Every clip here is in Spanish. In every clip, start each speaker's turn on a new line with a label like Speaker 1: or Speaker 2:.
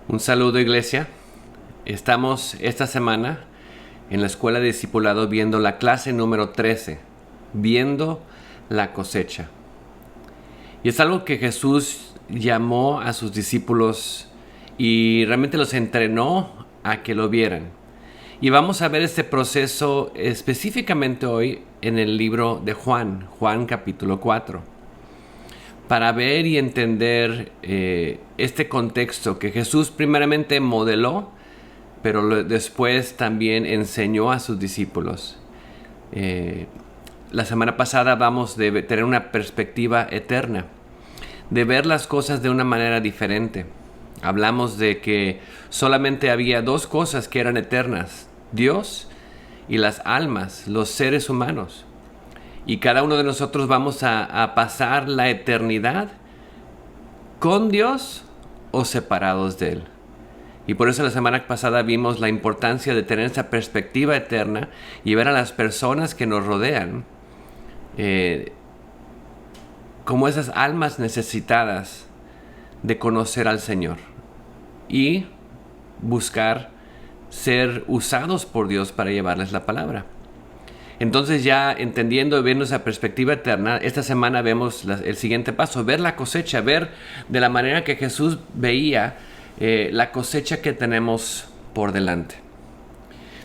Speaker 1: Un saludo, iglesia. Estamos esta semana en la escuela de discipulado viendo la clase número 13, viendo la cosecha. Y es algo que Jesús llamó a sus discípulos y realmente los entrenó a que lo vieran. Y vamos a ver este proceso específicamente hoy en el libro de Juan capítulo 4. Para ver y entender este contexto que Jesús primeramente modeló, pero después también enseñó a sus discípulos. La semana pasada vamos a tener una perspectiva eterna, de ver las cosas de una manera diferente. Hablamos de que solamente había dos cosas que eran eternas: Dios y las almas, los seres humanos. Y cada uno de nosotros vamos a pasar la eternidad con Dios o separados de Él. Y por eso la semana pasada vimos la importancia de tener esa perspectiva eterna y ver a las personas que nos rodean como esas almas necesitadas de conocer al Señor y buscar ser usados por Dios para llevarles la palabra. Entonces, ya entendiendo y viendo esa perspectiva eterna, esta semana vemos el siguiente paso: ver la cosecha, ver de la manera que Jesús veía la cosecha que tenemos por delante.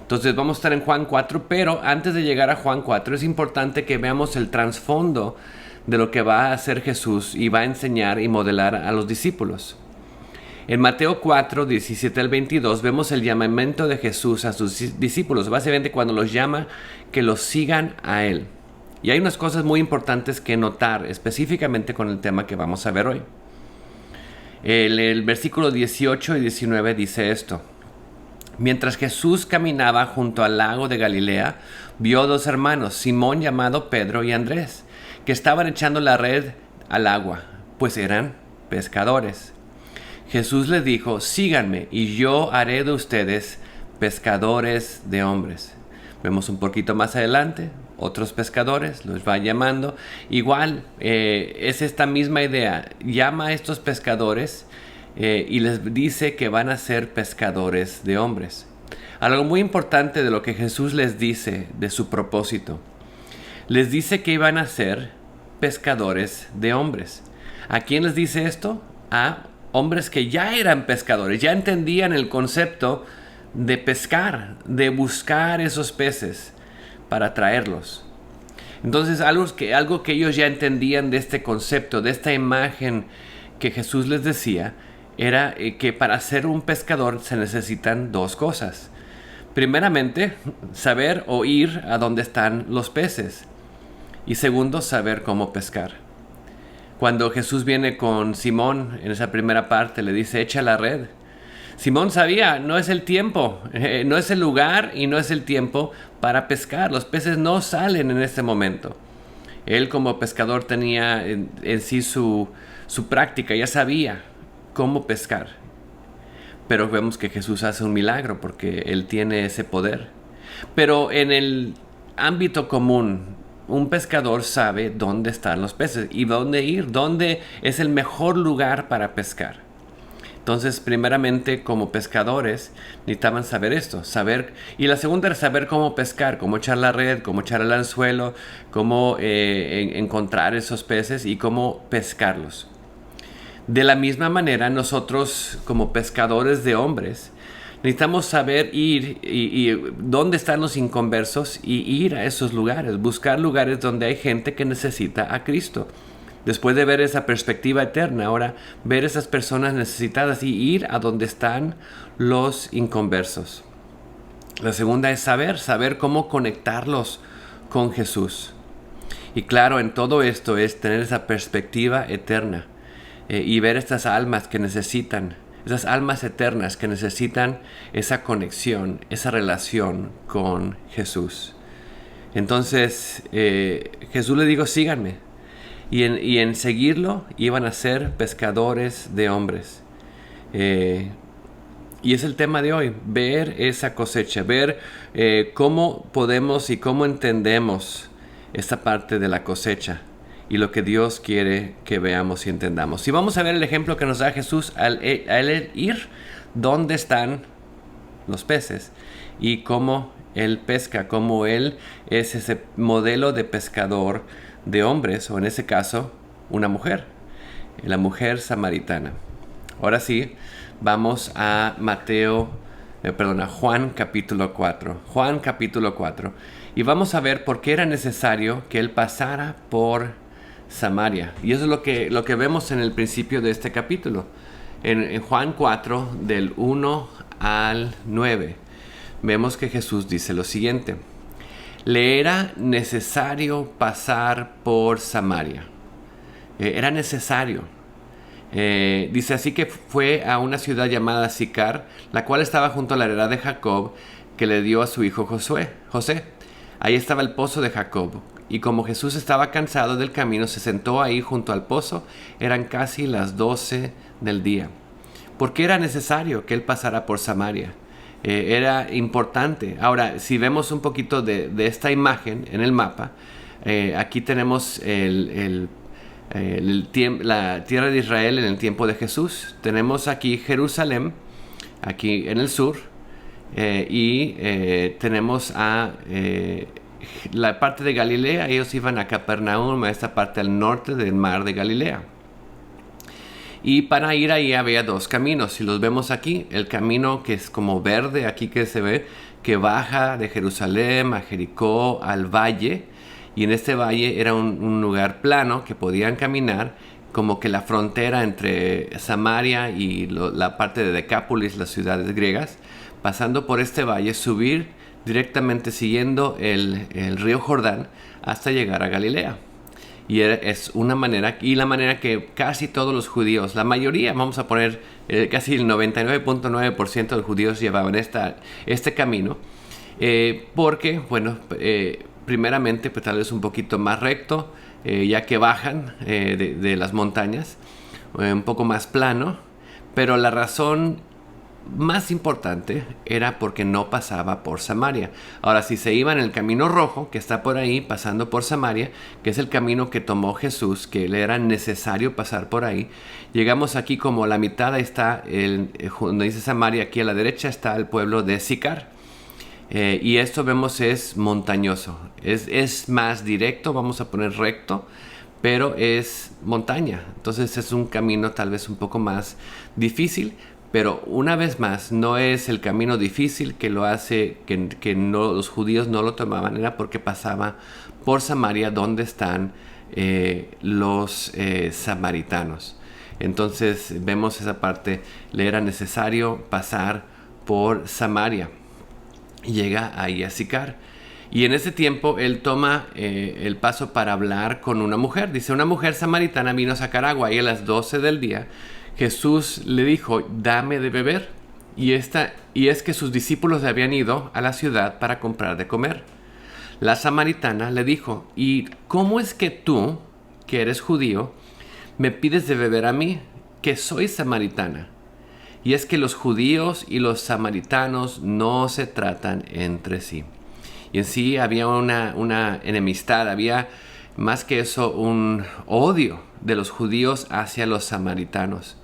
Speaker 1: Entonces vamos a estar en Juan 4, pero antes de llegar a Juan 4 es importante que veamos el trasfondo de lo que va a hacer Jesús y va a enseñar y modelar a los discípulos. En Mateo 4, 17 al 22 vemos el llamamiento de Jesús a sus discípulos, básicamente cuando los llama que los sigan a Él. Y hay unas cosas muy importantes que notar, específicamente con el tema que vamos a ver hoy. El versículo 18 y 19 dice esto: Mientras Jesús caminaba junto al lago de Galilea, vio dos hermanos, Simón llamado Pedro y Andrés, que estaban echando la red al agua, pues eran pescadores. Jesús les dijo: síganme y yo haré de ustedes pescadores de hombres. Vemos un poquito más adelante, otros pescadores, los va llamando. Igual, es esta misma idea. Llama a estos pescadores y les dice que van a ser pescadores de hombres. Algo muy importante de lo que Jesús les dice de su propósito. Les dice que iban a ser pescadores de hombres. ¿A quién les dice esto? A hombres que ya eran pescadores, ya entendían el concepto de pescar, de buscar esos peces para traerlos. Entonces, algo que ellos ya entendían de este concepto, de esta imagen que Jesús les decía, era que para ser un pescador se necesitan dos cosas. Primeramente, saber o ir a donde están los peces. Y segundo, saber cómo pescar. Cuando Jesús viene con Simón en esa primera parte, le dice: echa la red. Simón sabía, no es el tiempo, no es el lugar y no es el tiempo para pescar. Los peces no salen en este momento. Él, como pescador, tenía en sí su práctica, ya sabía cómo pescar. Pero vemos que Jesús hace un milagro porque Él tiene ese poder. Pero en el ámbito común, un pescador sabe dónde están los peces y dónde ir, dónde es el mejor lugar para pescar. Entonces, primeramente, como pescadores, necesitaban saber esto, y la segunda era saber cómo pescar, cómo echar la red, cómo echar el anzuelo, cómo encontrar esos peces y cómo pescarlos. De la misma manera, nosotros como pescadores de hombres, necesitamos saber ir y dónde están los inconversos y ir a esos lugares, buscar lugares donde hay gente que necesita a Cristo. Después de ver esa perspectiva eterna, ahora ver esas personas necesitadas y ir a donde están los inconversos. La segunda es saber cómo conectarlos con Jesús. Y claro, en todo esto es tener esa perspectiva eterna y ver estas almas que necesitan, esas almas eternas que necesitan esa conexión, esa relación con Jesús. Entonces Jesús le dijo: síganme. Y en seguirlo iban a ser pescadores de hombres. Y es el tema de hoy, ver esa cosecha, ver cómo podemos y cómo entendemos esta parte de la cosecha y lo que Dios quiere que veamos y entendamos. Y vamos a ver el ejemplo que nos da Jesús al él ir dónde están los peces y cómo él pesca, cómo él es ese modelo de pescador de hombres, o en ese caso, una mujer, la mujer samaritana. Ahora sí, vamos a Juan capítulo 4. Juan capítulo 4. Y vamos a ver por qué era necesario que él pasara por Samaria. Y eso es lo que vemos en el principio de este capítulo. En Juan 4, del 1 al 9, vemos que Jesús dice lo siguiente: le era necesario pasar por Samaria. Era necesario. Dice así que fue a una ciudad llamada Sicar, la cual estaba junto a la heredad de Jacob, que le dio a su hijo José. Ahí estaba el pozo de Jacob. Y como Jesús estaba cansado del camino, se sentó ahí junto al pozo. Eran casi las 12 del día. ¿Por qué era necesario que él pasara por Samaria? Era importante. Ahora, si vemos un poquito de esta imagen en el mapa, aquí tenemos la tierra de Israel en el tiempo de Jesús. Tenemos aquí Jerusalén, aquí en el sur, y tenemos a la parte de Galilea. Ellos iban a Capernaum, a esta parte al norte del mar de Galilea. Y para ir ahí había dos caminos. Si los vemos aquí, el camino que es como verde, aquí que se ve, que baja de Jerusalén a Jericó, al valle. Y en este valle era un lugar plano que podían caminar, como que la frontera entre Samaria y la parte de Decápolis, las ciudades griegas. Pasando por este valle, subir directamente siguiendo el río Jordán hasta llegar a Galilea. Y es una manera, y la manera que casi todos los judíos, la mayoría, vamos a poner casi el 99.9% de los judíos llevaban este camino, porque, bueno, primeramente, pues tal vez un poquito más recto, ya que bajan de las montañas, un poco más plano, pero la razón más importante era porque no pasaba por Samaria. Ahora, si se iban en el camino rojo, que está por ahí, pasando por Samaria, que es el camino que tomó Jesús, que le era necesario pasar por ahí, llegamos aquí como a la mitad, ahí está, donde dice Samaria, aquí a la derecha está el pueblo de Sicar. Y esto vemos es montañoso, es más directo, vamos a poner recto, pero es montaña. Entonces es un camino tal vez un poco más difícil. Pero una vez más, no es el camino difícil que lo hace, que no, los judíos no lo tomaban, era porque pasaba por Samaria, donde están los samaritanos. Entonces vemos esa parte, le era necesario pasar por Samaria. Y llega ahí a Sicar. Y en ese tiempo él toma el paso para hablar con una mujer. Dice, una mujer samaritana vino a sacar agua y a las 12 del día Jesús le dijo, dame de beber. Y es que sus discípulos habían ido a la ciudad para comprar de comer. La samaritana le dijo, ¿y cómo es que tú, que eres judío, me pides de beber a mí, que soy samaritana? Y es que los judíos y los samaritanos no se tratan entre sí. Y en sí había una enemistad, había más que eso un odio de los judíos hacia los samaritanos.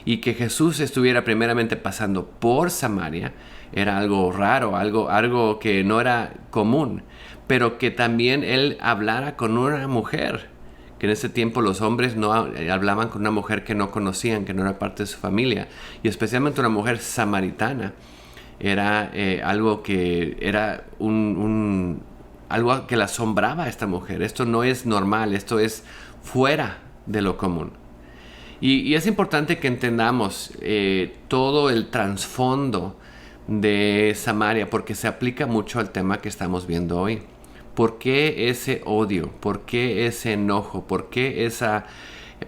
Speaker 1: Y que Jesús estuviera primeramente pasando por Samaria era algo raro, algo que no era común, pero que también él hablara con una mujer, que en ese tiempo los hombres no hablaban con una mujer que no conocían, que no era parte de su familia, y especialmente una mujer samaritana, era algo que era algo que la asombraba a esta mujer. Esto no es normal, esto es fuera de lo común. Y es importante que entendamos todo el trasfondo de Samaria, porque se aplica mucho al tema que estamos viendo hoy. ¿Por qué ese odio? ¿Por qué ese enojo? ¿Por qué esa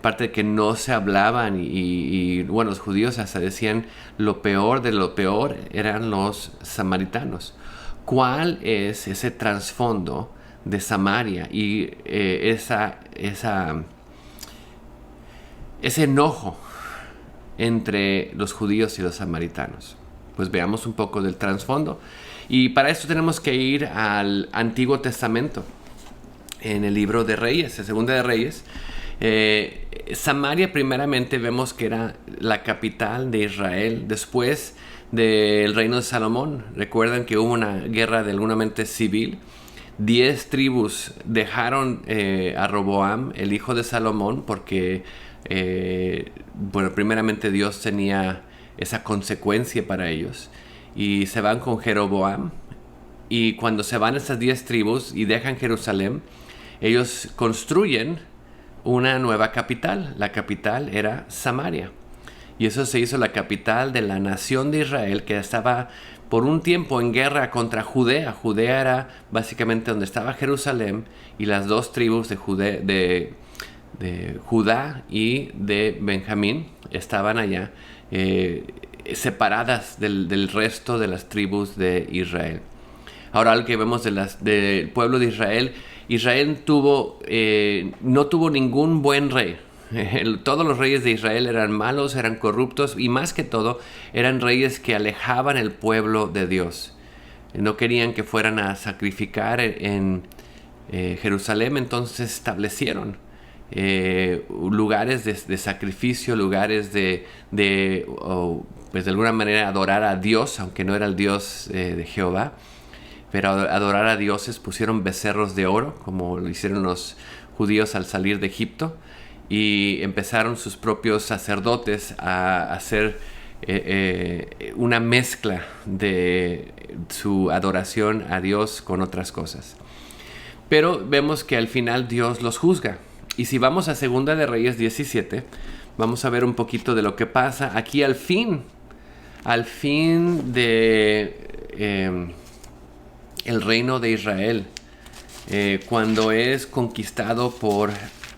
Speaker 1: parte de que no se hablaban? Y bueno, los judíos hasta decían lo peor de lo peor eran los samaritanos. ¿Cuál es ese trasfondo de Samaria y ese enojo entre los judíos y los samaritanos? Pues veamos un poco del trasfondo. Y para esto tenemos que ir al Antiguo Testamento, en el libro de Reyes, en Segunda de Reyes. Samaria primeramente vemos que era la capital de Israel después del reino de Salomón. Recuerdan que hubo una guerra de alguna mente civil. 10 tribus dejaron a Roboam, el hijo de Salomón, porque primeramente Dios tenía esa consecuencia para ellos, y se van con Jeroboam. Y cuando se van estas 10 tribus y dejan Jerusalén, ellos construyen una nueva capital. La capital era Samaria. Y eso se hizo la capital de la nación de Israel, que estaba por un tiempo en guerra contra Judea. Judea era básicamente donde estaba Jerusalén, y las 2 tribus de Judá y de Benjamín estaban allá, separadas del resto de las tribus de Israel. Ahora, algo que vemos del pueblo de Israel, Israel no tuvo ningún buen rey. Todos los reyes de Israel eran malos, eran corruptos, y más que todo eran reyes que alejaban el pueblo de Dios. No querían que fueran a sacrificar en Jerusalén, entonces establecieron lugares de sacrificio, lugares pues de alguna manera adorar a Dios, aunque no era el Dios de Jehová. Pero adorar a dioses, pusieron becerros de oro, como lo hicieron los judíos al salir de Egipto, y empezaron sus propios sacerdotes a hacer una mezcla de su adoración a Dios con otras cosas. Pero vemos que al final Dios los juzga. Y si vamos a Segunda de Reyes 17, vamos a ver un poquito de lo que pasa aquí al fin de el reino de Israel, cuando es conquistado por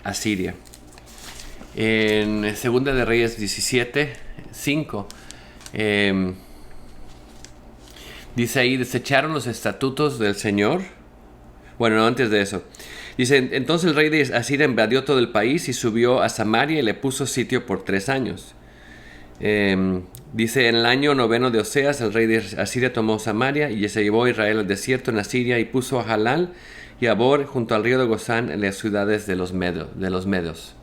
Speaker 1: Asiria. En Segunda de Reyes 17:5 dice ahí: desecharon los estatutos del Señor. Bueno, no, antes de eso dice: entonces el rey de Asiria invadió todo el país y subió a Samaria y le puso sitio por 3 años. Dice: en el año 9 de Oseas, el rey de Asiria tomó Samaria y se llevó a Israel al desierto en Asiria, y puso a Halal y a Bor junto al río de Gozán, en las ciudades de los medos.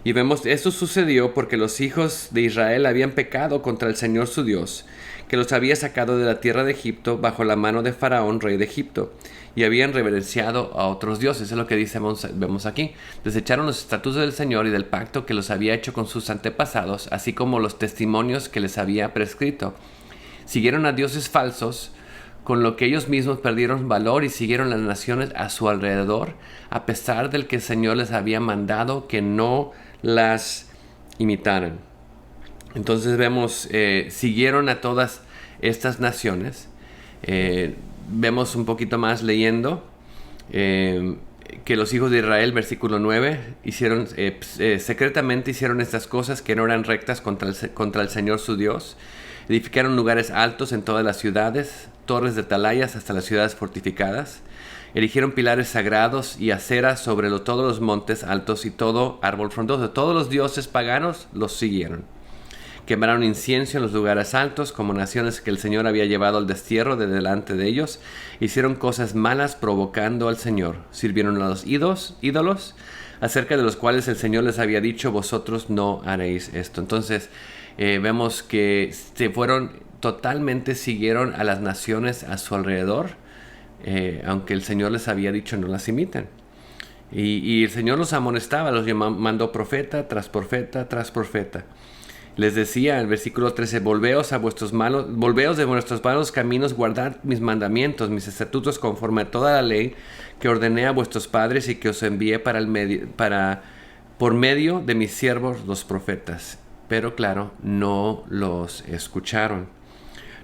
Speaker 1: Y vemos, esto sucedió porque los hijos de Israel habían pecado contra el Señor su Dios, que los había sacado de la tierra de Egipto bajo la mano de Faraón, rey de Egipto, y habían reverenciado a otros dioses. Es lo que vemos aquí. Desecharon los estatutos del Señor y del pacto que los había hecho con sus antepasados, así como los testimonios que les había prescrito. Siguieron a dioses falsos, con lo que ellos mismos perdieron valor, y siguieron las naciones a su alrededor, a pesar del que el Señor les había mandado que no las imitaran. Entonces vemos, siguieron a todas estas naciones. Vemos un poquito más leyendo que los hijos de Israel, versículo 9, secretamente hicieron estas cosas que no eran rectas contra el Señor su Dios. Edificaron lugares altos en todas las ciudades, torres de atalayas hasta las ciudades fortificadas. Erigieron pilares sagrados y aceras sobre todos los montes altos y todo árbol frondoso. Todos los dioses paganos los siguieron. Quemaron incienso en los lugares altos, como naciones que el Señor había llevado al destierro de delante de ellos. Hicieron cosas malas provocando al Señor. Sirvieron a los ídolos, acerca de los cuales el Señor les había dicho: vosotros no haréis esto. Entonces vemos que siguieron a las naciones a su alrededor, aunque el Señor les había dicho no las imiten. Y el Señor los amonestaba, los mandó profeta tras profeta tras profeta. Les decía en el versículo 13: volveos de vuestros malos caminos, guardad mis mandamientos, mis estatutos, conforme a toda la ley que ordené a vuestros padres y que os envié por medio de mis siervos los profetas. Pero claro, no los escucharon.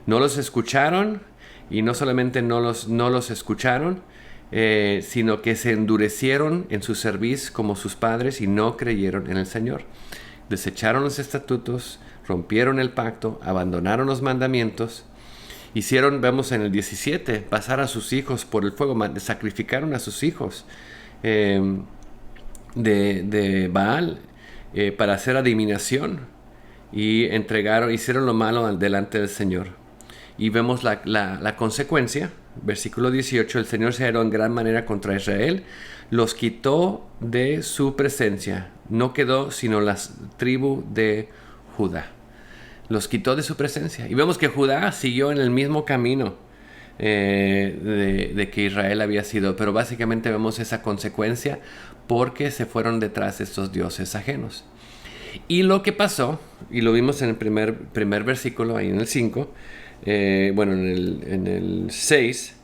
Speaker 1: No los escucharon, y no solamente no los escucharon, sino que se endurecieron en su cerviz como sus padres y no creyeron en el Señor. Desecharon los estatutos, rompieron el pacto, abandonaron los mandamientos. Vemos en el 17, pasar a sus hijos por el fuego, sacrificaron a sus hijos de Baal para hacer adivinación, y hicieron lo malo delante del Señor. Y vemos la consecuencia versículo 18, el Señor se airó en gran manera contra Israel, los quitó de su presencia, no quedó sino la tribu de Judá. Los quitó de su presencia. Y vemos que Judá siguió en el mismo camino de que Israel había sido, pero básicamente vemos esa consecuencia porque se fueron detrás de estos dioses ajenos. Y lo que pasó, y lo vimos en el primer versículo, ahí en el 5, en el 6,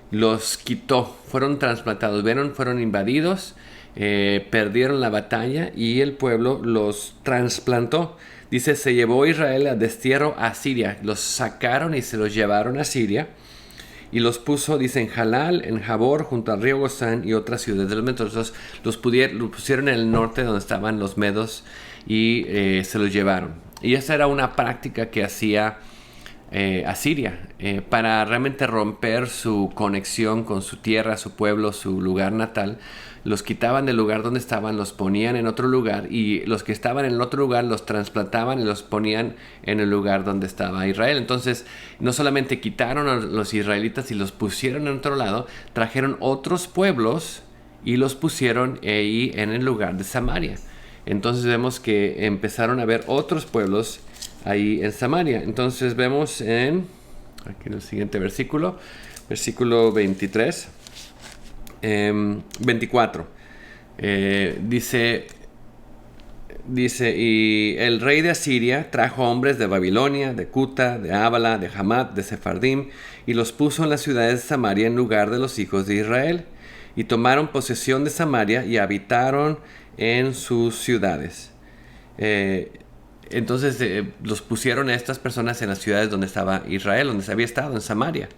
Speaker 1: los quitó, fueron trasplantados, fueron invadidos, perdieron la batalla y el pueblo los trasplantó. Dice, se llevó Israel a destierro a Siria, los sacaron y se los llevaron a Siria. Y los puso, dice, en Jalal, en Jabor, junto al río Gozán y otras ciudades de los medos. Los pusieron en el norte donde estaban los medos y se los llevaron. Y esa era una práctica que hacía Asiria para realmente romper su conexión con su tierra, su pueblo, su lugar natal. Los quitaban del lugar donde estaban, los ponían en otro lugar, y los que estaban en el otro lugar los trasplantaban y los ponían en el lugar donde estaba Israel. Entonces no solamente quitaron a los israelitas y los pusieron en otro lado, trajeron otros pueblos y los pusieron ahí en el lugar de Samaria. Entonces vemos que empezaron a haber otros pueblos ahí en Samaria. Entonces vemos aquí en el siguiente versículo 23, 24, dice, y el rey de Asiria trajo hombres de Babilonia, de Cuta, de Ábala, de Hamat, de Sefardim, y los puso en las ciudades de Samaria en lugar de los hijos de Israel, y tomaron posesión de Samaria y habitaron en sus ciudades. Entonces los pusieron a estas personas en las ciudades donde estaba Israel, donde se había estado, en Samaria.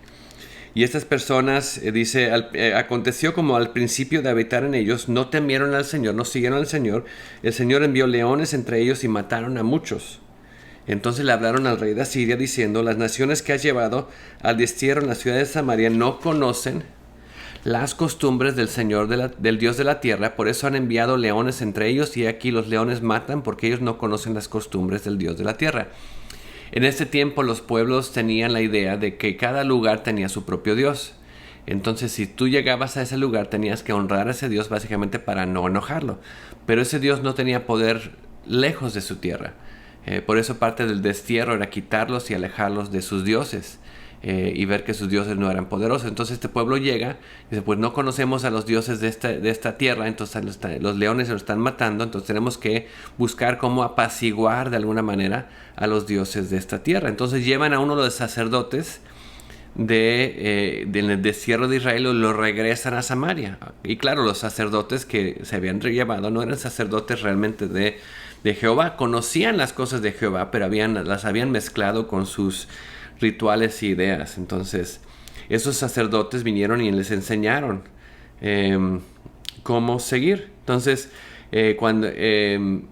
Speaker 1: Y estas personas, dice, aconteció como al principio de habitar en ellos, no temieron al Señor, no siguieron al Señor. El Señor envió leones entre ellos y mataron a muchos. Entonces le hablaron al rey de Asiria diciendo, las naciones que has llevado al destierro en la ciudad de Samaria no conocen las costumbres del Señor, del Dios de la tierra, por eso han enviado leones entre ellos, y aquí los leones matan porque ellos no conocen las costumbres del Dios de la tierra. En este tiempo los pueblos tenían la idea de que cada lugar tenía su propio Dios. Entonces si tú llegabas a ese lugar tenías que honrar a ese Dios básicamente para no enojarlo. Pero ese Dios no tenía poder lejos de su tierra. Por eso parte del destierro era quitarlos y alejarlos de sus dioses. Y ver que sus dioses no eran poderosos. Entonces este pueblo llega y dice, pues no conocemos a los dioses de esta tierra, entonces los leones se los están matando, entonces tenemos que buscar cómo apaciguar de alguna manera a los dioses de esta tierra. Entonces llevan a uno de los sacerdotes del destierro de Israel y lo regresan a Samaria. Y claro, los sacerdotes que se habían llevado no eran sacerdotes realmente de Jehová, conocían las cosas de Jehová, pero las habían mezclado con sus rituales y ideas. Entonces esos sacerdotes vinieron y les enseñaron cómo seguir. Entonces cuando el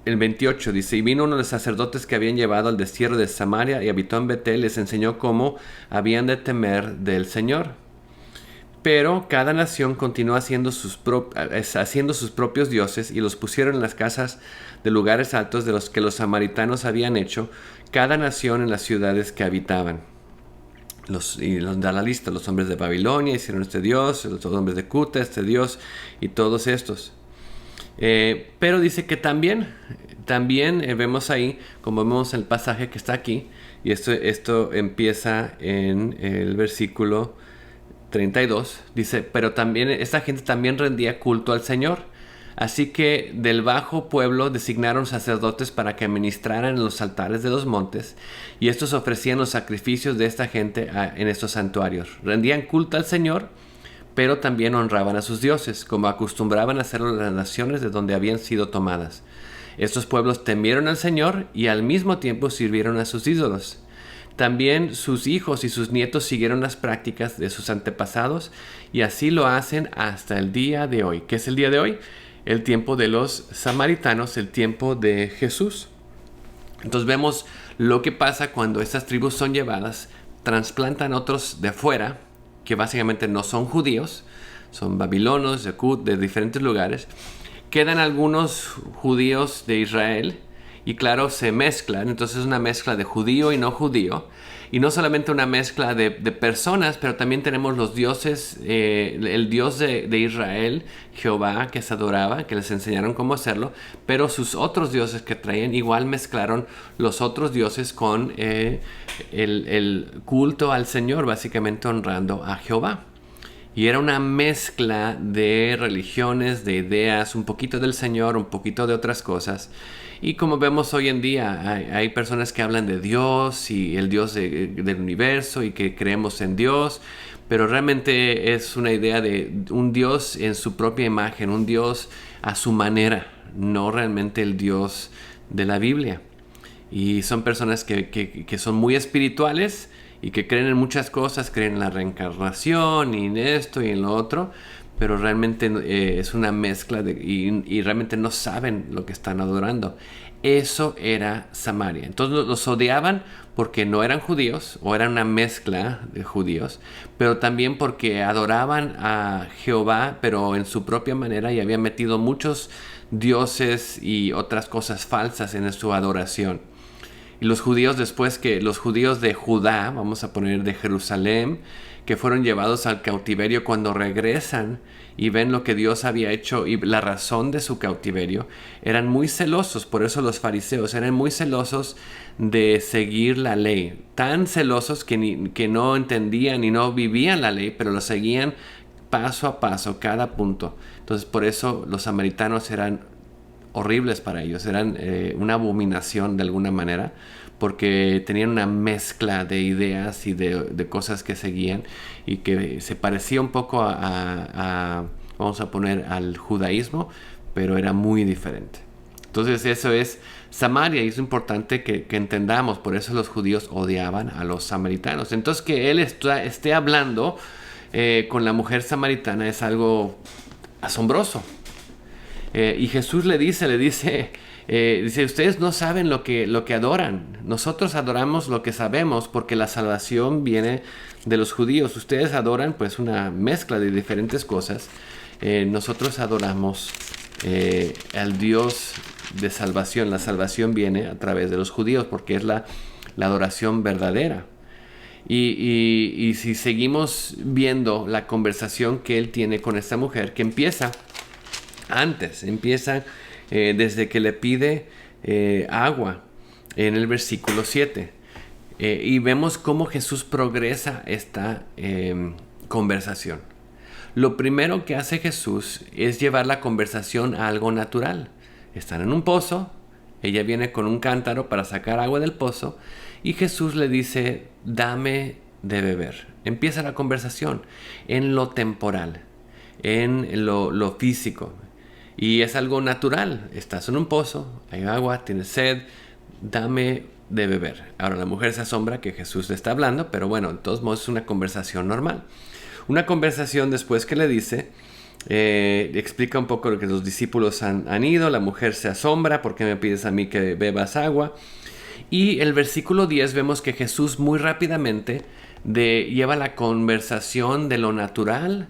Speaker 1: 28 dice, y vino uno de los sacerdotes que habían llevado al destierro de Samaria y habitó en Betel, les enseñó cómo habían de temer del Señor. Pero cada nación continuó haciendo sus propios dioses y los pusieron en las casas de lugares altos de los que los samaritanos habían hecho, cada nación en las ciudades que habitaban. Y los da la lista, los hombres de Babilonia hicieron este dios, los hombres de Cuta este dios, y todos estos. Pero dice que también vemos ahí, como vemos en el pasaje que está aquí, y esto empieza en el versículo 32, dice, pero también esta gente también rendía culto al Señor. Así que del bajo pueblo designaron sacerdotes para que administraran en los altares de los montes, y estos ofrecían los sacrificios de esta gente en estos santuarios. Rendían culto al Señor, pero también honraban a sus dioses, como acostumbraban a hacerlo las naciones de donde habían sido tomadas. Estos pueblos temieron al Señor y al mismo tiempo sirvieron a sus ídolos. También sus hijos y sus nietos siguieron las prácticas de sus antepasados, y así lo hacen hasta el día de hoy. ¿Qué es el día de hoy? El tiempo de los samaritanos, el tiempo de Jesús. Entonces vemos lo que pasa cuando estas tribus son llevadas, trasplantan otros de afuera, que básicamente no son judíos, son babilonos, de diferentes lugares. Quedan algunos judíos de Israel, y claro, se mezclan, entonces es una mezcla de judío y no judío, Y no solamente una mezcla de personas, pero también tenemos los dioses, el Dios de Israel, Jehová, que se adoraba, que les enseñaron cómo hacerlo, pero sus otros dioses que traían igual mezclaron los otros dioses con el culto al Señor, básicamente honrando a Jehová. Y era una mezcla de religiones, de ideas, un poquito del Señor, un poquito de otras cosas. Y como vemos hoy en día, hay personas que hablan de Dios y el Dios del universo y que creemos en Dios, pero realmente es una idea de un Dios en su propia imagen, un Dios a su manera, no realmente el Dios de la Biblia. Y son personas que son muy espirituales y que creen en muchas cosas, creen en la reencarnación y en esto y en lo otro, pero realmente es una mezcla y realmente no saben lo que están adorando. Eso era Samaria. Entonces los odiaban porque no eran judíos o eran una mezcla de judíos, pero también porque adoraban a Jehová, pero en su propia manera, y habían metido muchos dioses y otras cosas falsas en su adoración. Y los judíos, después que los judíos de Judá, vamos a poner de Jerusalén, que fueron llevados al cautiverio, cuando regresan y ven lo que Dios había hecho y la razón de su cautiverio, eran muy celosos. Por eso los fariseos eran muy celosos de seguir la ley, tan celosos que no entendían y no vivían la ley, pero lo seguían paso a paso, cada punto. Entonces por eso los samaritanos eran horribles para ellos, eran una abominación de alguna manera, porque tenían una mezcla de ideas y de cosas que seguían y que se parecía un poco vamos a poner, al judaísmo, pero era muy diferente. Entonces eso es Samaria, y es importante que entendamos, por eso los judíos odiaban a los samaritanos. Entonces que él esté hablando con la mujer samaritana es algo asombroso. Y Jesús le dice, ustedes no saben lo que adoran. Nosotros adoramos lo que sabemos, porque la salvación viene de los judíos. Ustedes adoran pues una mezcla de diferentes cosas. Nosotros adoramos al Dios de salvación. La salvación viene a través de los judíos, porque es la adoración verdadera. Y si seguimos viendo la conversación que él tiene con esta mujer, que empieza desde que le pide agua en el versículo 7. Y vemos cómo Jesús progresa esta conversación. Lo primero que hace Jesús es llevar la conversación a algo natural. Están en un pozo, ella viene con un cántaro para sacar agua del pozo, y Jesús le dice, dame de beber. Empieza la conversación en lo temporal, en lo físico. Y es algo natural. Estás en un pozo, hay agua, tienes sed, dame de beber. Ahora la mujer se asombra que Jesús le está hablando, pero bueno, de todos modos es una conversación normal. Una conversación después que le dice, explica un poco lo que los discípulos han ido. La mujer se asombra, ¿por qué me pides a mí que bebas agua? Y el versículo 10 vemos que Jesús muy rápidamente lleva la conversación de lo natural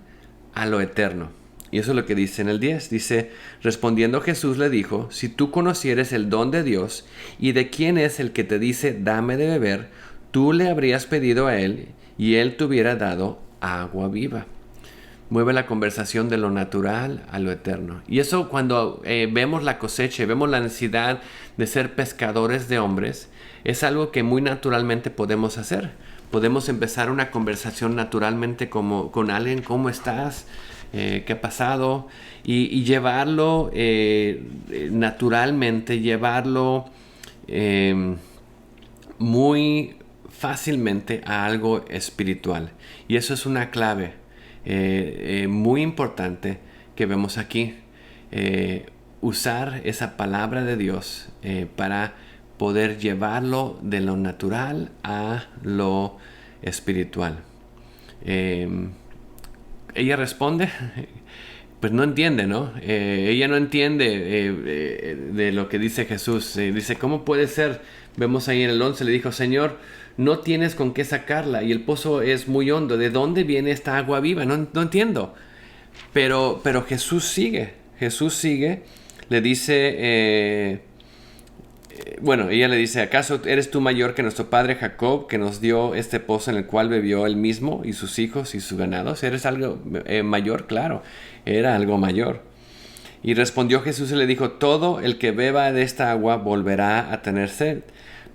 Speaker 1: a lo eterno. Y eso es lo que dice en el 10. Dice, respondiendo Jesús le dijo, si tú conocieres el don de Dios y de quién es el que te dice, dame de beber, tú le habrías pedido a él y él te hubiera dado agua viva. Mueve la conversación de lo natural a lo eterno. Y eso cuando vemos la cosecha, vemos la necesidad de ser pescadores de hombres, es algo que muy naturalmente podemos hacer. Podemos empezar una conversación naturalmente con alguien, ¿cómo estás? ¿Qué ha pasado? Y llevarlo naturalmente, llevarlo muy fácilmente a algo espiritual. Y eso es una clave muy importante que vemos aquí. Usar esa palabra de Dios para poder llevarlo de lo natural a lo espiritual. Ella responde, pues no entiende, ¿no? Ella no entiende de lo que dice Jesús. Dice, ¿cómo puede ser? Vemos ahí en el 11, le dijo, Señor, no tienes con qué sacarla y el pozo es muy hondo. ¿De dónde viene esta agua viva? No entiendo. Pero Jesús sigue, le dice, bueno, ella le dice, ¿acaso eres tú mayor que nuestro padre Jacob, que nos dio este pozo en el cual bebió él mismo y sus hijos y sus ganados? ¿Eres algo mayor? Claro, era algo mayor. Y respondió Jesús y le dijo, todo el que beba de esta agua volverá a tener sed.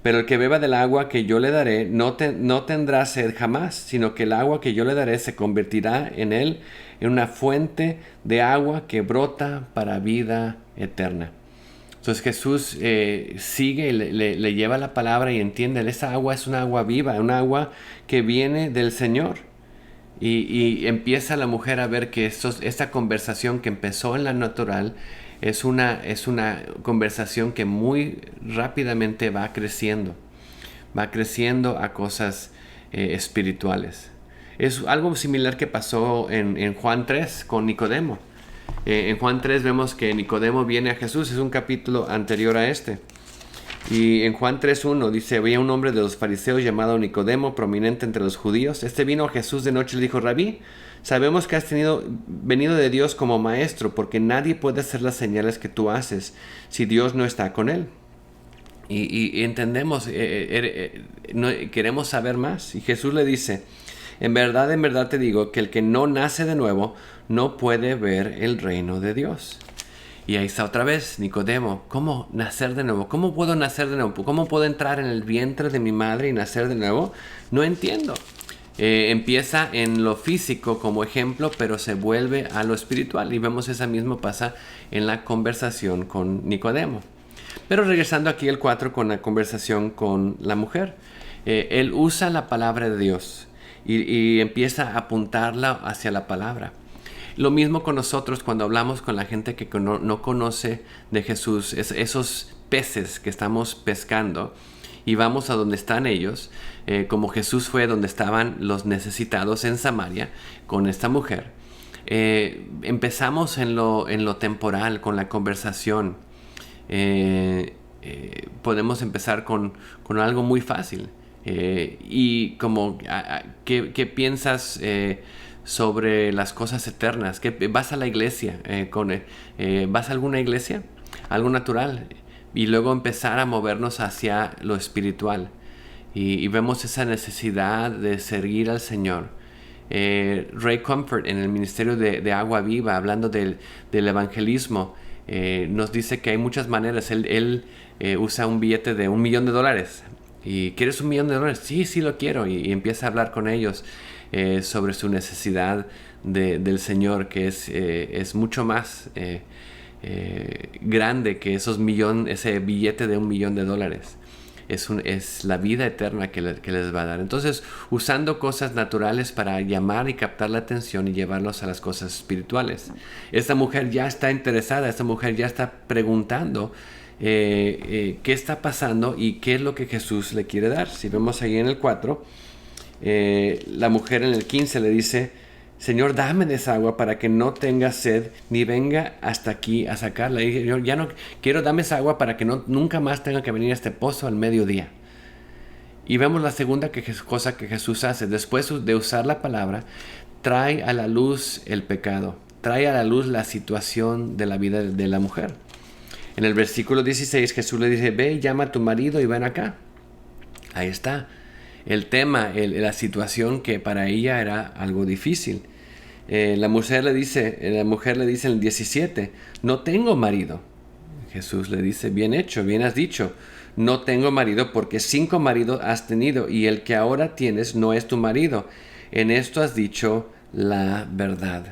Speaker 1: Pero el que beba del agua que yo le daré no tendrá sed jamás, sino que el agua que yo le daré se convertirá en él en una fuente de agua que brota para vida eterna. Entonces Jesús sigue y le lleva la palabra y entiende, esa agua es una agua viva, una agua que viene del Señor. Y empieza la mujer a ver que esta conversación que empezó en la natural es una conversación que muy rápidamente va creciendo a cosas espirituales. Es algo similar que pasó en Juan 3 con Nicodemo. En Juan 3 vemos que Nicodemo viene a Jesús, es un capítulo anterior a este. Y en Juan 3:1 dice, había un hombre de los fariseos llamado Nicodemo, prominente entre los judíos. Este vino a Jesús de noche y le dijo, Rabí, sabemos que has venido de Dios como maestro, porque nadie puede hacer las señales que tú haces si Dios no está con él. Y entendemos, queremos saber más. Y Jesús le dice, en verdad te digo que el que no nace de nuevo no puede ver el reino de Dios. Y ahí está otra vez Nicodemo, ¿cómo nacer de nuevo? ¿Cómo puedo nacer de nuevo? ¿Cómo puedo entrar en el vientre de mi madre y nacer de nuevo? No entiendo. Empieza en lo físico como ejemplo, pero se vuelve a lo espiritual. Y vemos esa misma pasa en la conversación con Nicodemo. Pero regresando aquí al 4 con la conversación con la mujer. Él usa la palabra de Dios y empieza a apuntarla hacia la palabra. Lo mismo con nosotros cuando hablamos con la gente que no conoce de Jesús, esos peces que estamos pescando y vamos a donde están ellos, como Jesús fue donde estaban los necesitados en Samaria con esta mujer. Empezamos en lo temporal, con la conversación. Podemos empezar con algo muy fácil. Y como, ¿qué piensas sobre las cosas eternas? ¿Vas a la iglesia? ¿Vas a alguna iglesia? Algo natural. Y luego empezar a movernos hacia lo espiritual. Y vemos esa necesidad de seguir al Señor. Ray Comfort en el Ministerio de Agua Viva, hablando del evangelismo, nos dice que hay muchas maneras. Él usa un billete de $1 millón. ¿Y quieres $1 millón? Sí, lo quiero. Y empieza a hablar con ellos sobre su necesidad del Señor, que es mucho más grande que ese billete de $1 millón. Es la vida eterna que les va a dar. Entonces, usando cosas naturales para llamar y captar la atención y llevarlos a las cosas espirituales. Esta mujer ya está interesada, esta mujer ya está preguntando qué está pasando y qué es lo que Jesús le quiere dar. Si vemos ahí en el 4, la mujer en el 15 le dice, Señor, dame de esa agua para que no tenga sed ni venga hasta aquí a sacarla. Y yo ya no quiero, dame esa agua para que nunca más tenga que venir a este pozo al mediodía. Y vemos la segunda cosa que Jesús hace. Después de usar la palabra, trae a la luz el pecado. Trae a la luz la situación de la vida de la mujer. En el versículo 16 Jesús le dice, ve, llama a tu marido y ven acá. Ahí está. El tema, la situación que para ella era algo difícil. La mujer le dice en el 17, no tengo marido. Jesús le dice, bien hecho, bien has dicho, no tengo marido porque 5 maridos has tenido y el que ahora tienes no es tu marido. En esto has dicho la verdad.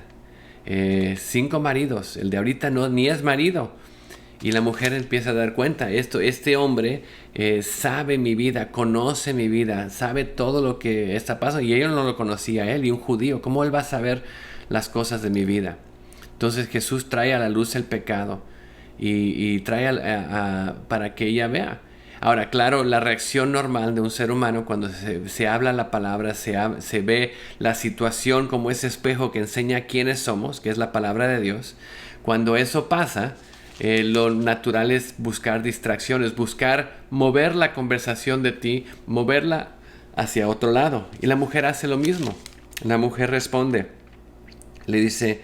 Speaker 1: 5 maridos, el de ahorita ni es marido. Y la mujer empieza a dar cuenta, este hombre sabe mi vida, conoce mi vida, sabe todo lo que está pasando. Y ella no lo conocía a él, y un judío, ¿cómo él va a saber las cosas de mi vida? Entonces Jesús trae a la luz el pecado y trae para que ella vea. Ahora, claro, la reacción normal de un ser humano cuando se habla la palabra, se ve la situación como ese espejo que enseña quiénes somos, que es la palabra de Dios. Cuando eso pasa, lo natural es buscar distracciones, buscar mover la conversación de ti, moverla hacia otro lado. Y la mujer hace lo mismo. La mujer responde, le dice,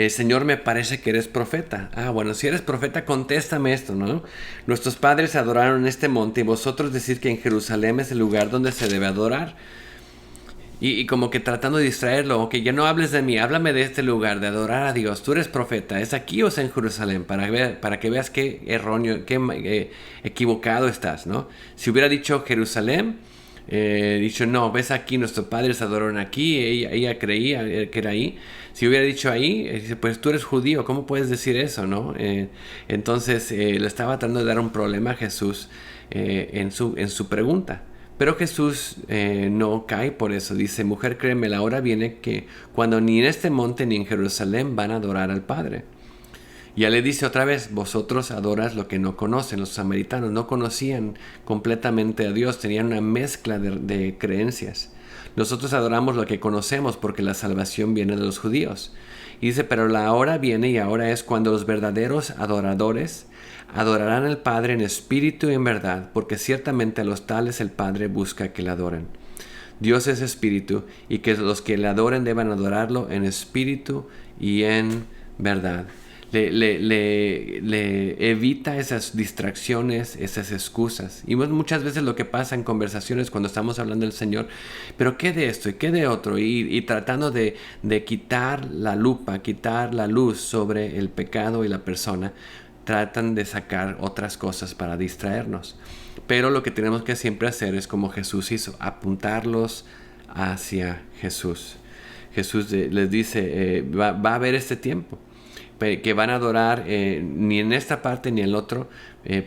Speaker 1: Señor, me parece que eres profeta. Ah, bueno, si eres profeta, contéstame esto, ¿no? Nuestros padres adoraron en este monte y vosotros decís que en Jerusalén es el lugar donde se debe adorar. Y como que tratando de distraerlo, ok, ya no hables de mí, háblame de este lugar, de adorar a Dios. Tú eres profeta, ¿es aquí o es en Jerusalén? Para que veas qué erróneo, qué equivocado estás, ¿no? Si hubiera dicho Jerusalén, dicho, no, ves aquí, nuestros padres adoraron aquí, ella creía que era ahí. Si hubiera dicho ahí, dice, pues tú eres judío, ¿cómo puedes decir eso, no? Entonces le estaba tratando de dar un problema a Jesús en su pregunta. Pero Jesús no cae por eso. Dice, mujer, créeme, la hora viene que cuando ni en este monte ni en Jerusalén van a adorar al Padre. Ya le dice otra vez, vosotros adoras lo que no conocen. Los samaritanos no conocían completamente a Dios, tenían una mezcla de creencias. Nosotros adoramos lo que conocemos porque la salvación viene de los judíos. Y dice, pero la hora viene y ahora es cuando los verdaderos adoradores adorarán al Padre en espíritu y en verdad, porque ciertamente a los tales el Padre busca que le adoren. Dios es espíritu y que los que le adoren deban adorarlo en espíritu y en verdad. Le evita esas distracciones, esas excusas. Y muchas veces lo que pasa en conversaciones cuando estamos hablando del Señor, pero ¿qué de esto y qué de otro? Y tratando de quitar la lupa, quitar la luz sobre el pecado y la persona, tratan de sacar otras cosas para distraernos. Pero lo que tenemos que siempre hacer es como Jesús hizo, apuntarlos hacia Jesús. Jesús les dice, va a haber este tiempo que van a adorar ni en esta parte ni en el otro,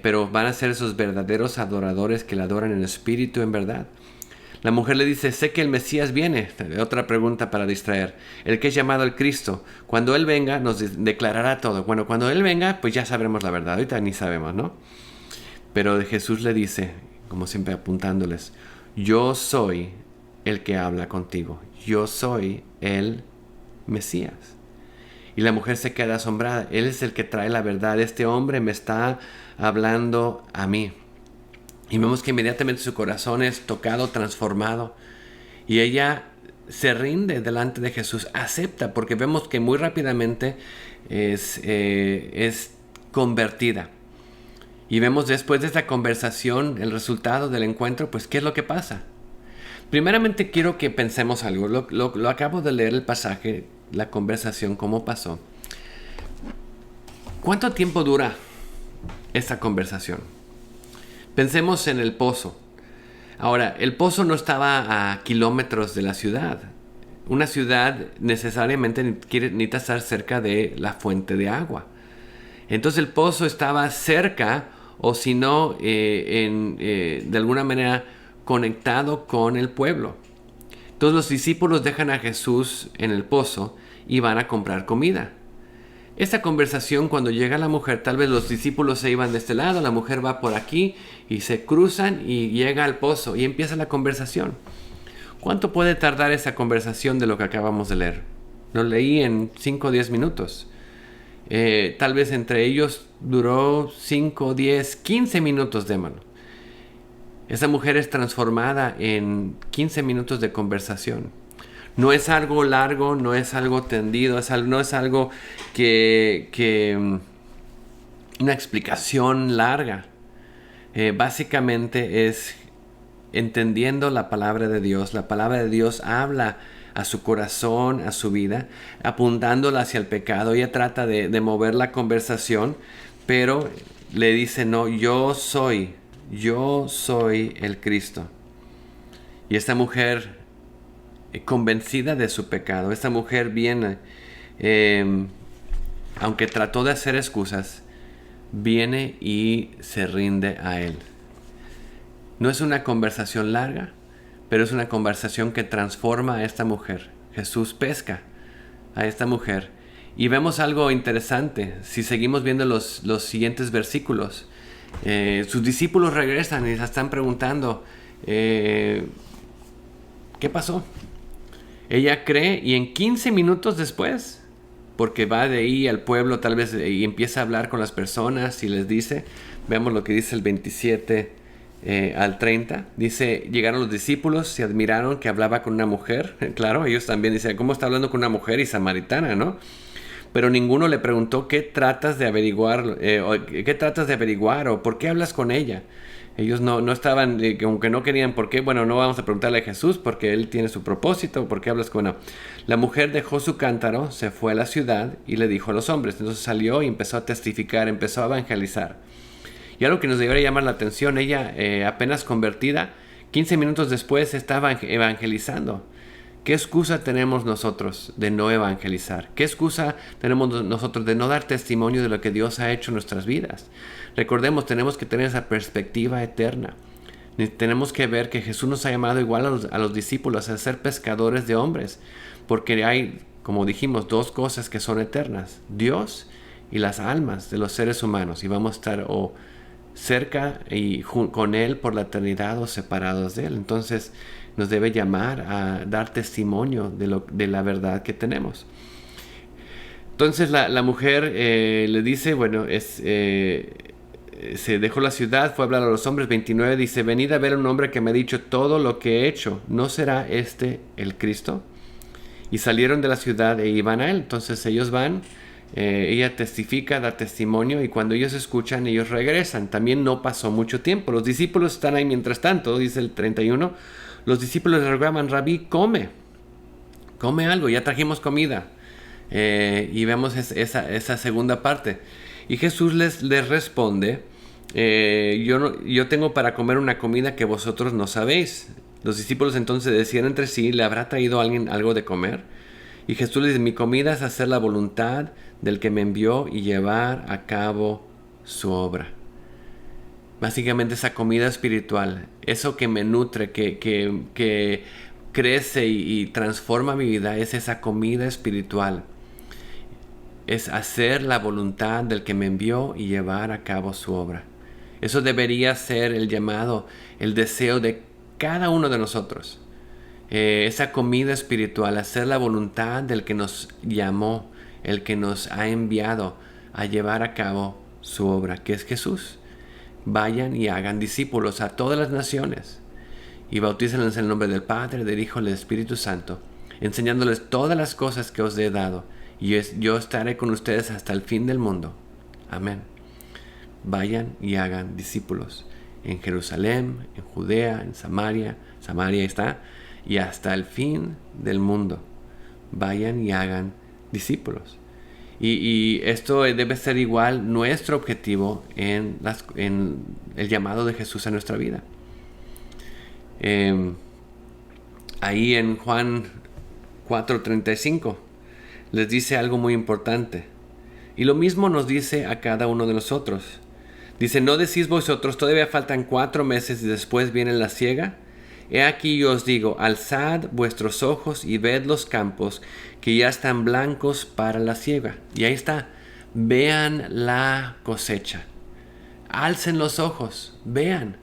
Speaker 1: pero van a ser esos verdaderos adoradores que le adoran en espíritu y en verdad. La mujer le dice, sé que el Mesías viene. Otra pregunta para distraer. El que es llamado el Cristo. Cuando Él venga nos declarará todo. Bueno, cuando Él venga pues ya sabremos la verdad. Ahorita ni sabemos, ¿no? Pero Jesús le dice, como siempre apuntándoles, yo soy el que habla contigo. Yo soy el Mesías. Y la mujer se queda asombrada. Él es el que trae la verdad. Este hombre me está hablando a mí. Y vemos que inmediatamente su corazón es tocado, transformado. Y ella se rinde delante de Jesús. Acepta, porque vemos que muy rápidamente es convertida. Y vemos después de esta conversación, el resultado del encuentro, pues ¿qué es lo que pasa? Primeramente quiero que pensemos algo. Lo acabo de leer el pasaje, la conversación, cómo pasó. ¿Cuánto tiempo dura esta conversación? Pensemos en el pozo. Ahora, el pozo no estaba a kilómetros de la ciudad. Una ciudad necesariamente necesita estar cerca de la fuente de agua. Entonces el pozo estaba cerca, o si no, de alguna manera conectado con el pueblo. Entonces los discípulos dejan a Jesús en el pozo y van a comprar comida. Esta conversación, cuando llega la mujer, tal vez los discípulos se iban de este lado, la mujer va por aquí y se cruzan y llega al pozo y empieza la conversación. ¿Cuánto puede tardar esa conversación de lo que acabamos de leer? Lo leí en 5 o 10 minutos. Tal vez entre ellos duró 5, 10, 15 minutos de mano. Esa mujer es transformada en 15 minutos de conversación. No es algo largo, no es algo tendido, no es algo que una explicación larga. Básicamente es entendiendo la palabra de Dios. La palabra de Dios habla a su corazón, a su vida, apuntándola hacia el pecado. Ella trata de mover la conversación, pero le dice, no, yo soy el Cristo. Y esta mujer, convencida de su pecado, esta mujer viene, aunque trató de hacer excusas, viene y se rinde a Él. No es una conversación larga, pero es una conversación que transforma a esta mujer. Jesús pesca a esta mujer. Y vemos algo interesante. Si seguimos viendo los siguientes versículos, sus discípulos regresan y se están preguntando, ¿qué pasó? Ella cree y en 15 minutos después, porque va de ahí al pueblo tal vez y empieza a hablar con las personas y les dice, veamos lo que dice el 27 al 30, dice, llegaron los discípulos, se admiraron que hablaba con una mujer. Claro, ellos también dicen, ¿cómo está hablando con una mujer y samaritana, no? Pero ninguno le preguntó qué tratas de averiguar, qué tratas de averiguar o por qué hablas con ella. Ellos no estaban, aunque no querían por qué, bueno, no vamos a preguntarle a Jesús porque él tiene su propósito, por qué hablas con él. La mujer dejó su cántaro, se fue a la ciudad y le dijo a los hombres. Entonces salió y empezó a testificar, empezó a evangelizar. Y algo que nos debería llamar la atención, ella apenas convertida, 15 minutos después estaba evangelizando. ¿Qué excusa tenemos nosotros de no evangelizar? ¿Qué excusa tenemos nosotros de no dar testimonio de lo que Dios ha hecho en nuestras vidas? Recordemos, tenemos que tener esa perspectiva eterna. Tenemos que ver que Jesús nos ha llamado igual a los discípulos a ser pescadores de hombres, porque hay, como dijimos, dos cosas que son eternas: Dios y las almas de los seres humanos, y vamos a estar o cerca y con Él por la eternidad o separados de Él. Entonces nos debe llamar a dar testimonio de la verdad que tenemos. Entonces la mujer le dice, bueno, se dejó la ciudad, fue a hablar a los hombres. 29 dice: venid a ver a un hombre que me ha dicho todo lo que he hecho. ¿No será este el Cristo? Y salieron de la ciudad e iban a él. Entonces ellos van, ella testifica, da testimonio, y cuando ellos escuchan, ellos regresan. También no pasó mucho tiempo. Los discípulos están ahí mientras tanto, dice el 31. Los discípulos le rogaban: Rabí, come algo, ya trajimos comida. Y vemos esa segunda parte. Y Jesús les responde: yo tengo para comer una comida que vosotros no sabéis. Los discípulos entonces decían entre sí: ¿le habrá traído alguien algo de comer? Y Jesús les dice: mi comida es hacer la voluntad del que me envió y llevar a cabo su obra. Básicamente esa comida espiritual, eso que me nutre, que crece y transforma mi vida, es esa comida espiritual. Es hacer la voluntad del que me envió y llevar a cabo su obra. Eso debería ser el llamado, el deseo de cada uno de nosotros. Esa comida espiritual, hacer la voluntad del que nos llamó, el que nos ha enviado a llevar a cabo su obra, que es Jesús. Vayan y hagan discípulos a todas las naciones y bautícenlos en el nombre del Padre, del Hijo y del Espíritu Santo, enseñándoles todas las cosas que os he dado, y yo estaré con ustedes hasta el fin del mundo. Amén. Vayan y hagan discípulos en Jerusalén, en Judea, en Samaria está, y hasta el fin del mundo. Vayan y hagan discípulos. Y esto debe ser igual nuestro objetivo en el llamado de Jesús a nuestra vida. Ahí en Juan 4:35 les dice algo muy importante. Y lo mismo nos dice a cada uno de nosotros. Dice: ¿no decís vosotros, todavía faltan 4 meses y después viene la siega? He aquí yo os digo: alzad vuestros ojos y ved los campos, que ya están blancos para la siega. Y ahí está: vean la cosecha. Alcen los ojos, vean.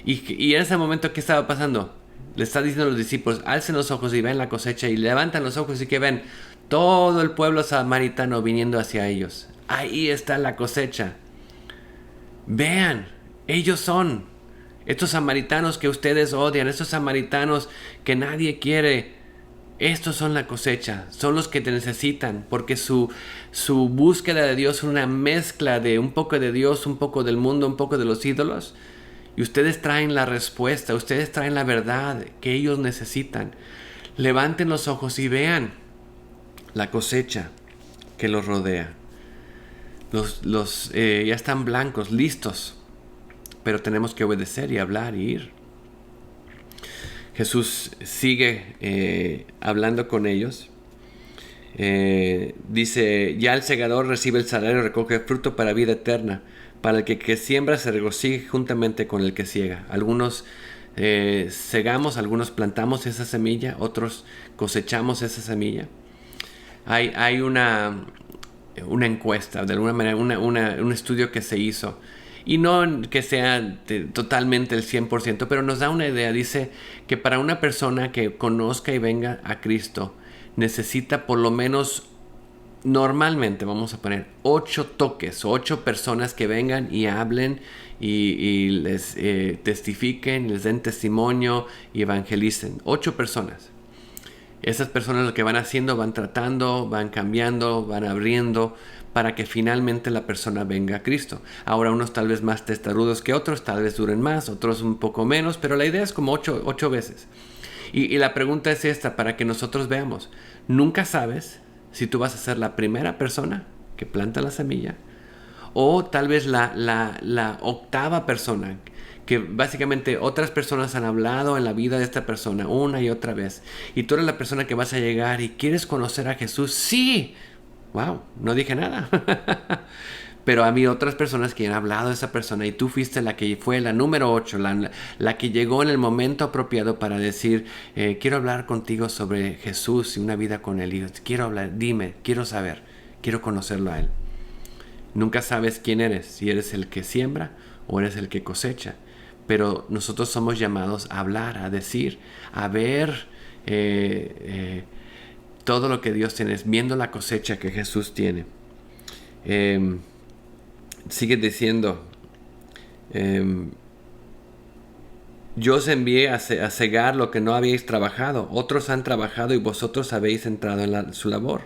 Speaker 1: Y en ese momento, ¿qué estaba pasando? Le está diciendo a los discípulos: alcen los ojos y vean la cosecha. Y levantan los ojos y que ven todo el pueblo samaritano viniendo hacia ellos. Ahí está la cosecha. Vean, ellos son estos samaritanos que ustedes odian, estos samaritanos que nadie quiere. Estos son la cosecha, son los que te necesitan, porque su búsqueda de Dios es una mezcla de un poco de Dios, un poco del mundo, un poco de los ídolos. Y ustedes traen la respuesta, ustedes traen la verdad que ellos necesitan. Levanten los ojos y vean la cosecha que los rodea. Ya están blancos, listos, pero tenemos que obedecer y hablar y ir. Jesús sigue hablando con ellos. Dice: ya el segador recibe el salario, recoge fruto para vida eterna, para el que siembra se regocije juntamente con el que ciega. Algunos segamos, algunos plantamos esa semilla, otros cosechamos esa semilla. Hay una encuesta, de alguna manera, un estudio que se hizo, y no que sea totalmente el 100%, pero nos da una idea. Dice que para una persona que conozca y venga a Cristo, necesita por lo menos, normalmente vamos a poner 8 toques, 8 personas que vengan y hablen y les testifiquen, les den testimonio y evangelicen. 8 personas. Esas personas lo que van haciendo, van tratando, van cambiando, van abriendo para que finalmente la persona venga a Cristo. Ahora unos tal vez más testarudos que otros, tal vez duren más, otros un poco menos, pero la idea es como ocho veces. Y la pregunta es esta, para que nosotros veamos. Nunca sabes si tú vas a ser la primera persona que planta la semilla o tal vez la octava persona, que básicamente otras personas han hablado en la vida de esta persona una y otra vez. Y tú eres la persona que vas a llegar y quieres conocer a Jesús. ¡Sí! ¡Wow! No dije nada. Pero a mí otras personas que han hablado de esa persona y tú fuiste la que fue la número 8, la que llegó en el momento apropiado para decir, quiero hablar contigo sobre Jesús y una vida con Él. Y quiero hablar, dime, quiero saber, quiero conocerlo a Él. Nunca sabes quién eres, si eres el que siembra o eres el que cosecha. Pero nosotros somos llamados a hablar, a decir, a ver todo lo que Dios tiene, viendo la cosecha que Jesús tiene. Sigue diciendo, yo os envié a cegar lo que no habéis trabajado. Otros han trabajado y vosotros habéis entrado en su labor.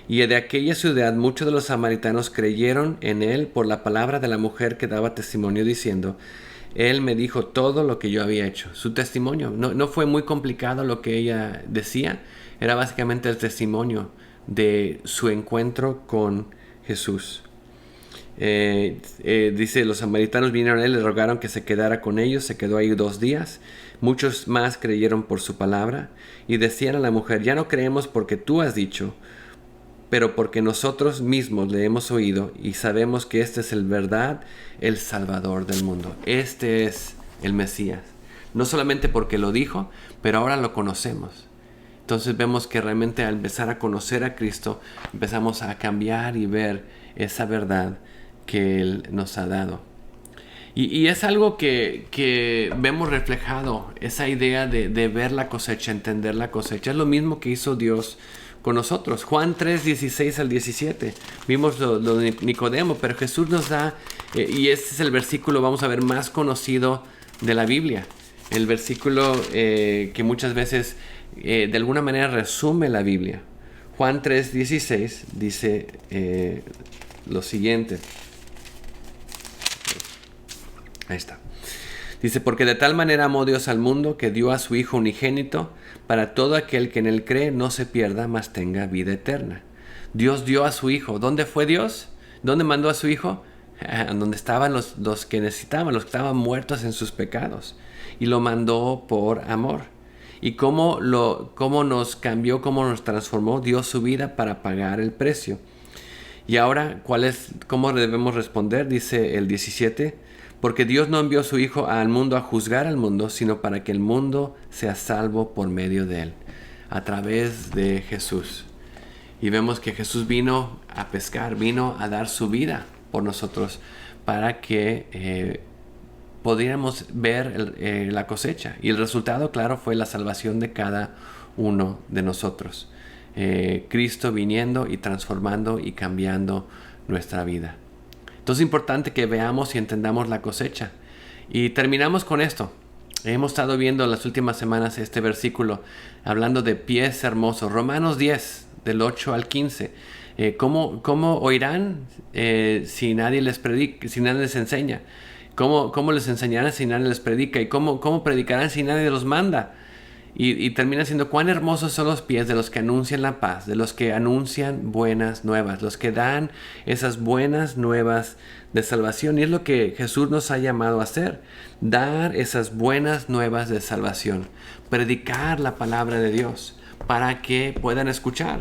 Speaker 1: Y de aquella ciudad muchos de los samaritanos creyeron en él por la palabra de la mujer que daba testimonio diciendo, él me dijo todo lo que yo había hecho. Su testimonio no fue muy complicado lo que ella decía. Era básicamente el testimonio de su encuentro con Jesús. Dice, los samaritanos vinieron a él, le rogaron que se quedara con ellos. Se quedó ahí 2 días. Muchos más creyeron por su palabra y decían a la mujer, ya no creemos porque tú has dicho, pero porque nosotros mismos le hemos oído y sabemos que este es el verdad, el Salvador del mundo. Este es el Mesías. No solamente porque lo dijo, pero ahora lo conocemos. Entonces vemos que realmente al empezar a conocer a Cristo, empezamos a cambiar y ver esa verdad que Él nos ha dado. Y es algo que vemos reflejado, esa idea de ver la cosecha, entender la cosecha. Es lo mismo que hizo Dios con nosotros. Juan 3, 16 al 17. Vimos lo de Nicodemo, pero Jesús nos da, y este es el versículo, vamos a ver, más conocido de la Biblia. El versículo que muchas veces de alguna manera resume la Biblia. Juan 3, 16 dice lo siguiente. Ahí está. Dice, porque de tal manera amó Dios al mundo que dio a su Hijo unigénito para todo aquel que en él cree no se pierda, mas tenga vida eterna. Dios dio a su Hijo. ¿Dónde fue Dios? ¿Dónde mandó a su Hijo? Donde estaban los que necesitaban, los que estaban muertos en sus pecados. Y lo mandó por amor. Y cómo nos cambió, cómo nos transformó, dio su vida para pagar el precio. Y ahora, ¿cómo debemos responder? Dice el 17. Porque Dios no envió a su Hijo al mundo a juzgar al mundo, sino para que el mundo sea salvo por medio de él, a través de Jesús. Y vemos que Jesús vino a pescar, vino a dar su vida por nosotros, para que pudiéramos ver la cosecha. Y el resultado, claro, fue la salvación de cada uno de nosotros. Cristo viniendo y transformando y cambiando nuestra vida. Entonces es importante que veamos y entendamos la cosecha. Y terminamos con esto. Hemos estado viendo en las últimas semanas este versículo hablando de pies hermosos. Romanos 10, del 8 al 15. ¿Cómo oirán si nadie les predica, si nadie les enseña? ¿Cómo les enseñarán si nadie les predica? ¿Y cómo predicarán si nadie los manda? Y termina siendo cuán hermosos son los pies de los que anuncian la paz, de los que anuncian buenas nuevas, los que dan esas buenas nuevas de salvación. Y es lo que Jesús nos ha llamado a hacer, dar esas buenas nuevas de salvación, predicar la palabra de Dios para que puedan escuchar.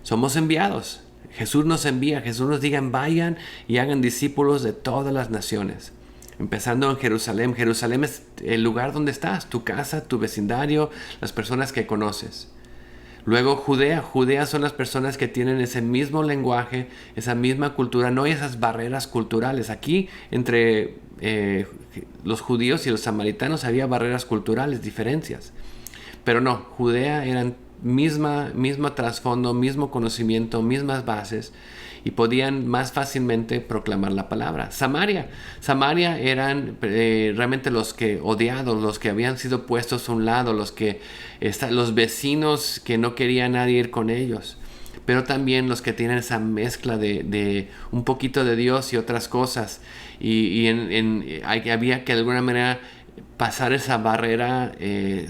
Speaker 1: Somos enviados, Jesús nos envía, Jesús nos diga vayan y hagan discípulos de todas las naciones. Empezando en Jerusalén. Jerusalén es el lugar donde estás, tu casa, tu vecindario, las personas que conoces. Luego Judea. Judea son las personas que tienen ese mismo lenguaje, esa misma cultura, no hay esas barreras culturales. Aquí entre los judíos y los samaritanos había barreras culturales, diferencias. Pero no, Judea eran mismo trasfondo, mismo conocimiento, mismas bases, y podían más fácilmente proclamar la palabra. Samaria eran realmente los que odiados, los que habían sido puestos a un lado, los vecinos que no quería nadie ir con ellos, pero también los que tienen esa mezcla de un poquito de Dios y otras cosas, había que de alguna manera pasar esa barrera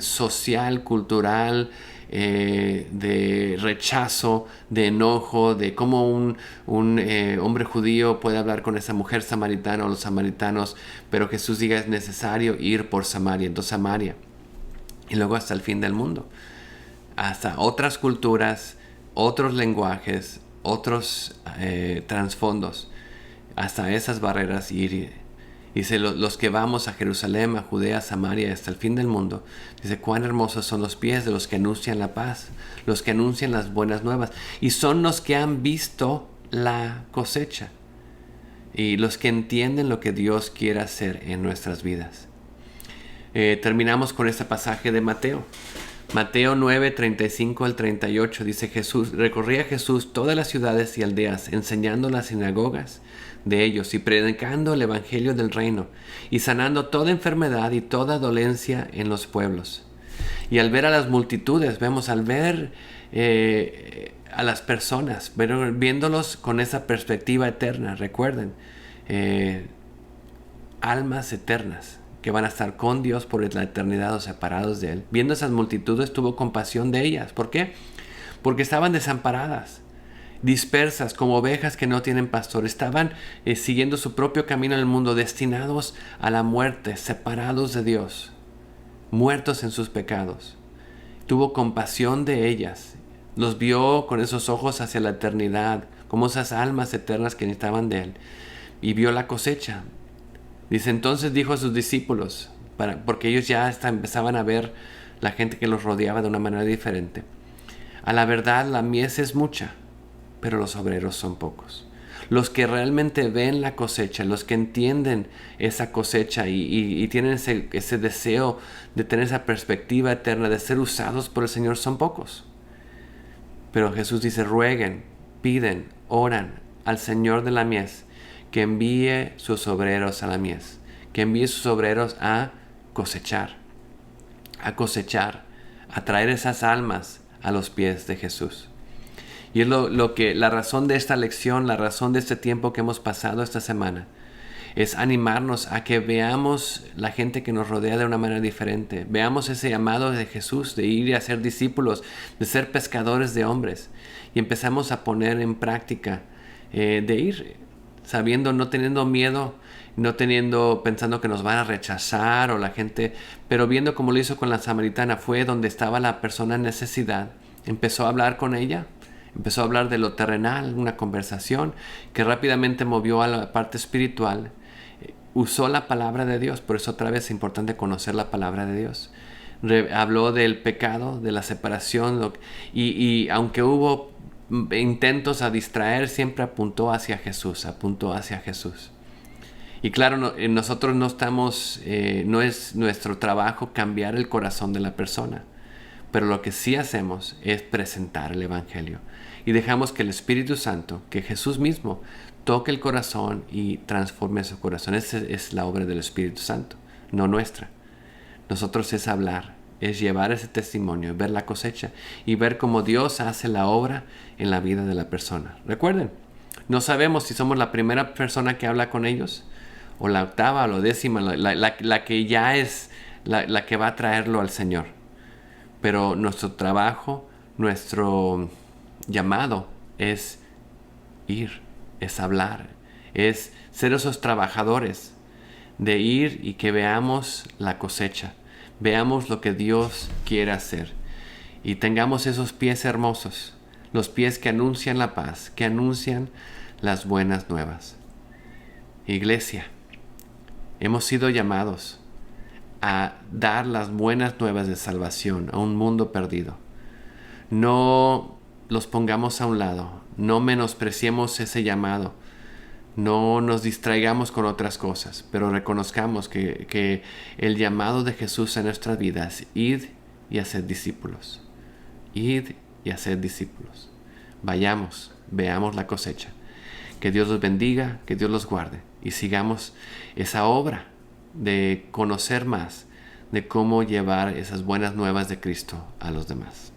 Speaker 1: social, cultural, de rechazo, de enojo, de cómo un hombre judío puede hablar con esa mujer samaritana o los samaritanos, pero Jesús diga es necesario ir por Samaria, entonces Samaria, y luego hasta el fin del mundo, hasta otras culturas, otros lenguajes, otros trasfondos, hasta esas barreras ir. Dice, los que vamos a Jerusalén, a Judea, a Samaria, hasta el fin del mundo. Dice, cuán hermosos son los pies de los que anuncian la paz, los que anuncian las buenas nuevas. Y son los que han visto la cosecha. Y los que entienden lo que Dios quiere hacer en nuestras vidas. Terminamos con este pasaje de Mateo. Mateo 9, 35 al 38 dice, recorría Jesús todas las ciudades y aldeas, enseñando en las sinagogas de ellos y predicando el evangelio del reino y sanando toda enfermedad y toda dolencia en los pueblos. Y al ver a las multitudes, al ver a las personas, viéndolos con esa perspectiva eterna, recuerden, almas eternas que van a estar con Dios por la eternidad o separados de Él. Viendo esas multitudes tuvo compasión de ellas. ¿Por qué? Porque estaban desamparadas, dispersas como ovejas que no tienen pastor. Estaban siguiendo su propio camino en el mundo, destinados a la muerte, separados de Dios, muertos en sus pecados. Tuvo compasión de ellas. Los vio con esos ojos hacia la eternidad, como esas almas eternas que necesitaban de Él. Y vio la cosecha. Dice, entonces dijo a sus discípulos, porque ellos ya empezaban a ver la gente que los rodeaba de una manera diferente. A la verdad, la mies es mucha, pero los obreros son pocos. Los que realmente ven la cosecha, los que entienden esa cosecha y tienen ese deseo de tener esa perspectiva eterna, de ser usados por el Señor, son pocos. Pero Jesús dice, rueguen, piden, oran al Señor de la mies, que envíe sus obreros a la mies, que envíe sus obreros a cosechar, a traer esas almas a los pies de Jesús. Y es la razón de esta lección, la razón de este tiempo que hemos pasado esta semana, es animarnos a que veamos la gente que nos rodea de una manera diferente. Veamos ese llamado de Jesús de ir y hacer discípulos, de ser pescadores de hombres. Y empezamos a poner en práctica de ir, sabiendo, no teniendo miedo, pensando que nos van a rechazar o la gente, pero viendo como lo hizo con la samaritana, fue donde estaba la persona en necesidad. Empezó a hablar con ella. Empezó a hablar de lo terrenal, una conversación que rápidamente movió a la parte espiritual. Usó la palabra de Dios, por eso otra vez es importante conocer la palabra de Dios. Habló del pecado, de la separación, y aunque hubo intentos a distraer, siempre apuntó hacia Jesús. Y claro, nosotros no es nuestro trabajo cambiar el corazón de la persona, pero lo que sí hacemos es presentar el Evangelio. Y dejamos que el Espíritu Santo, que Jesús mismo, toque el corazón y transforme su corazón. Esa es la obra del Espíritu Santo, no nuestra. Nosotros es hablar, es llevar ese testimonio, ver la cosecha y ver cómo Dios hace la obra en la vida de la persona. Recuerden, no sabemos si somos la primera persona que habla con ellos, o la octava, o la décima, la que ya es la que va a traerlo al Señor. Pero nuestro trabajo, nuestro llamado es ir, es hablar, es ser esos trabajadores de ir y que veamos la cosecha, veamos lo que Dios quiere hacer y tengamos esos pies hermosos, los pies que anuncian la paz, que anuncian las buenas nuevas. Iglesia, hemos sido llamados a dar las buenas nuevas de salvación a un mundo perdido. No los pongamos a un lado, no menospreciemos ese llamado, no nos distraigamos con otras cosas, pero reconozcamos que el llamado de Jesús en nuestras vidas es ir y hacer discípulos. Id y haced discípulos. Vayamos, veamos la cosecha. Que Dios los bendiga, que Dios los guarde y sigamos esa obra de conocer más de cómo llevar esas buenas nuevas de Cristo a los demás.